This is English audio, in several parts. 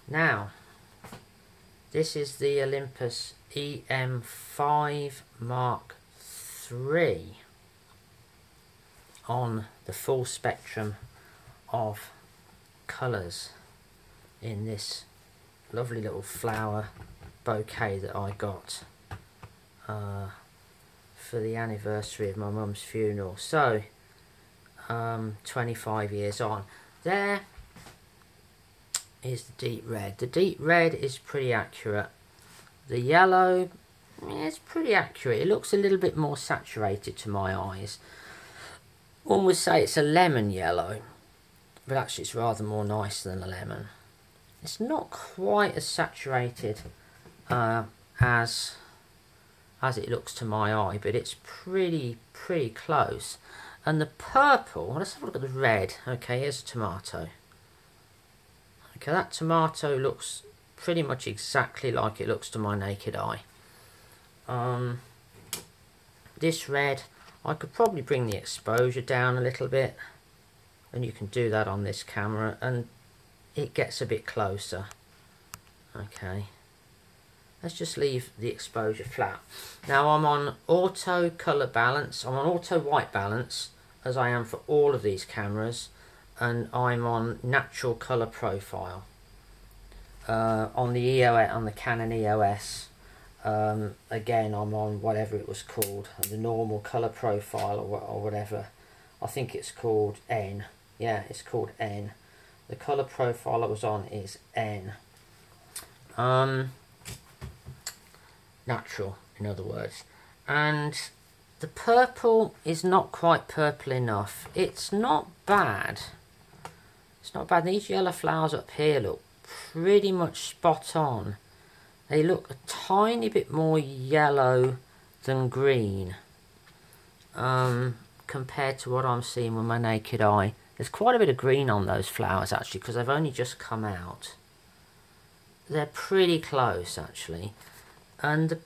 Now, this is the Olympus EM5 Mark 3 on the full spectrum of colours in this lovely little flower bouquet that I got for the anniversary of my mum's funeral. So 25 years on. There is the deep red. The deep red is pretty accurate. The yellow is pretty accurate. It looks a little bit more saturated to my eyes. One would say it's a lemon yellow, but actually it's rather more nice than a lemon. It's not quite as saturated as it looks to my eye, but it's pretty close. And the purple, let's have a look at the red. Okay, here's a tomato. Okay, that tomato looks pretty much exactly like it looks to my naked eye. This red, I could probably bring the exposure down a little bit, and you can do that on this camera, and it gets a bit closer. Okay, let's just leave the exposure flat. Now I'm on auto colour balance. I'm on auto white balance, as I am for all of these cameras, and I'm on natural colour profile on the EOS, on the Canon EOS. Again, I'm on whatever it was called, the normal colour profile or whatever. I think it's called N. Yeah, it's called N. The colour profile I was on is N. Natural, in other words. And the purple is not quite purple enough. It's not bad. It's not bad. These yellow flowers up here look pretty much spot on. They look a tiny bit more yellow than green compared to what I'm seeing with my naked eye. There's quite a bit of green on those flowers actually, because they've only just come out. They're pretty close actually. And the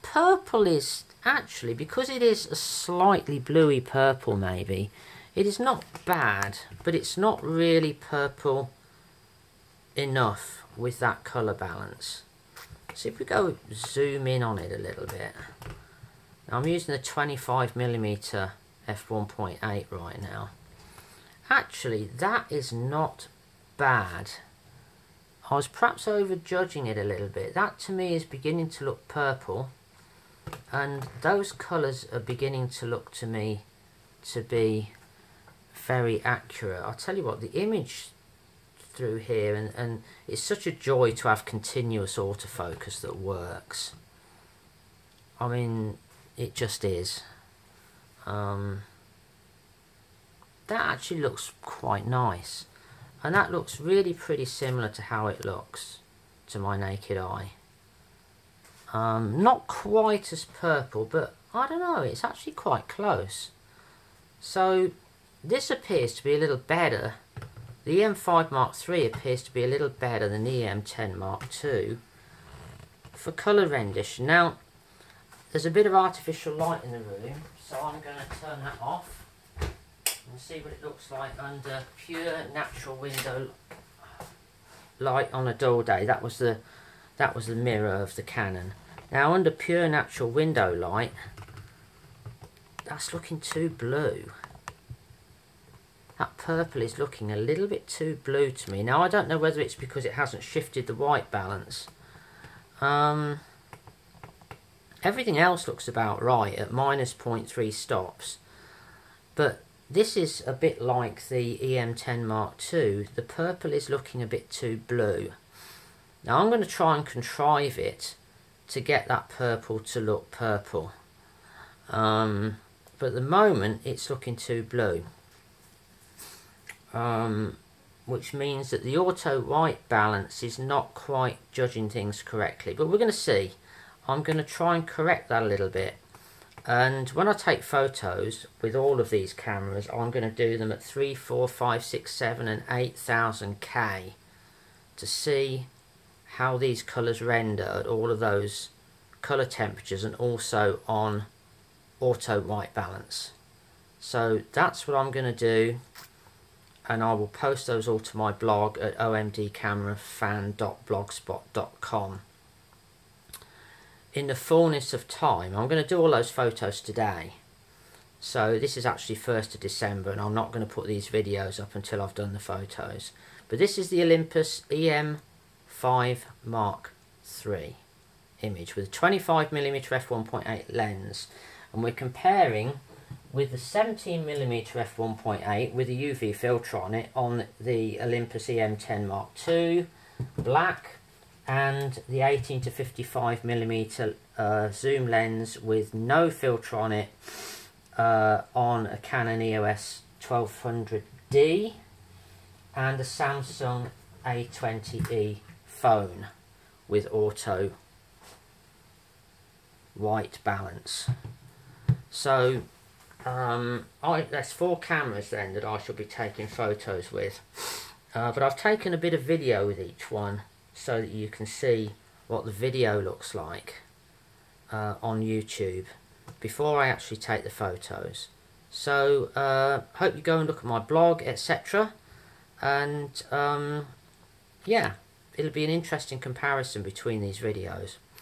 purple is actually, because it is a slightly bluey purple maybe, it is not bad, but it's not really purple enough with that colour balance. So if we go zoom in on it a little bit. Now I'm using the 25mm f1.8 right now. Actually, that is not bad. I was perhaps over judging it a little bit. That to me is beginning to look purple, and those colours are beginning to look to me to be very accurate. I'll tell you what, the image through here, and it's such a joy to have continuous autofocus that works. I mean, it just is. That actually looks quite nice, and that looks really pretty similar to how it looks to my naked eye. Not quite as purple, but I don't know, it's actually quite close. So this appears to be a little better. The EM5 Mark III appears to be a little better than the EM10 Mark II for colour rendition. Now, there's a bit of artificial light in the room, so I'm going to turn that off and see what it looks like under pure natural window light on a dull day. That was the mirror of the Canon. Now under pure natural window light, that's looking too blue. That purple is looking a little bit too blue to me. Now I don't know whether it's because it hasn't shifted the white balance. Everything else looks about right at -0.3 stops. But this is a bit like the EM10 Mark II. The purple is looking a bit too blue. Now I'm going to try and contrive it to get that purple to look purple. But at the moment it's looking too blue. Which means that the auto white balance is not quite judging things correctly. But we're going to see. I'm going to try and correct that a little bit. And when I take photos with all of these cameras, I'm going to do them at 3, 4, 5, 6, 7 and 8000K to see how these colours render at all of those colour temperatures and also on auto white balance. So that's what I'm going to do. and I will post those all to my blog at omdcamerafan.blogspot.com. In the fullness of time, I'm going to do all those photos today. So this is actually 1st of December, and I'm not going to put these videos up until I've done the photos. But this is the Olympus EM5 Mark III image with a 25mm f1.8 lens, and we're comparing with the 17mm f1.8 with a UV filter on it on the Olympus EM10 Mark II black, and the 18 to 55mm zoom lens with no filter on it on a Canon EOS 1200D and a Samsung A20e phone with auto white balance. So that's 4 cameras then that I shall be taking photos with, but I've taken a bit of video with each one so that you can see what the video looks like on YouTube before I actually take the photos. So hope you go and look at my blog, etc. And yeah, it'll be an interesting comparison between these videos.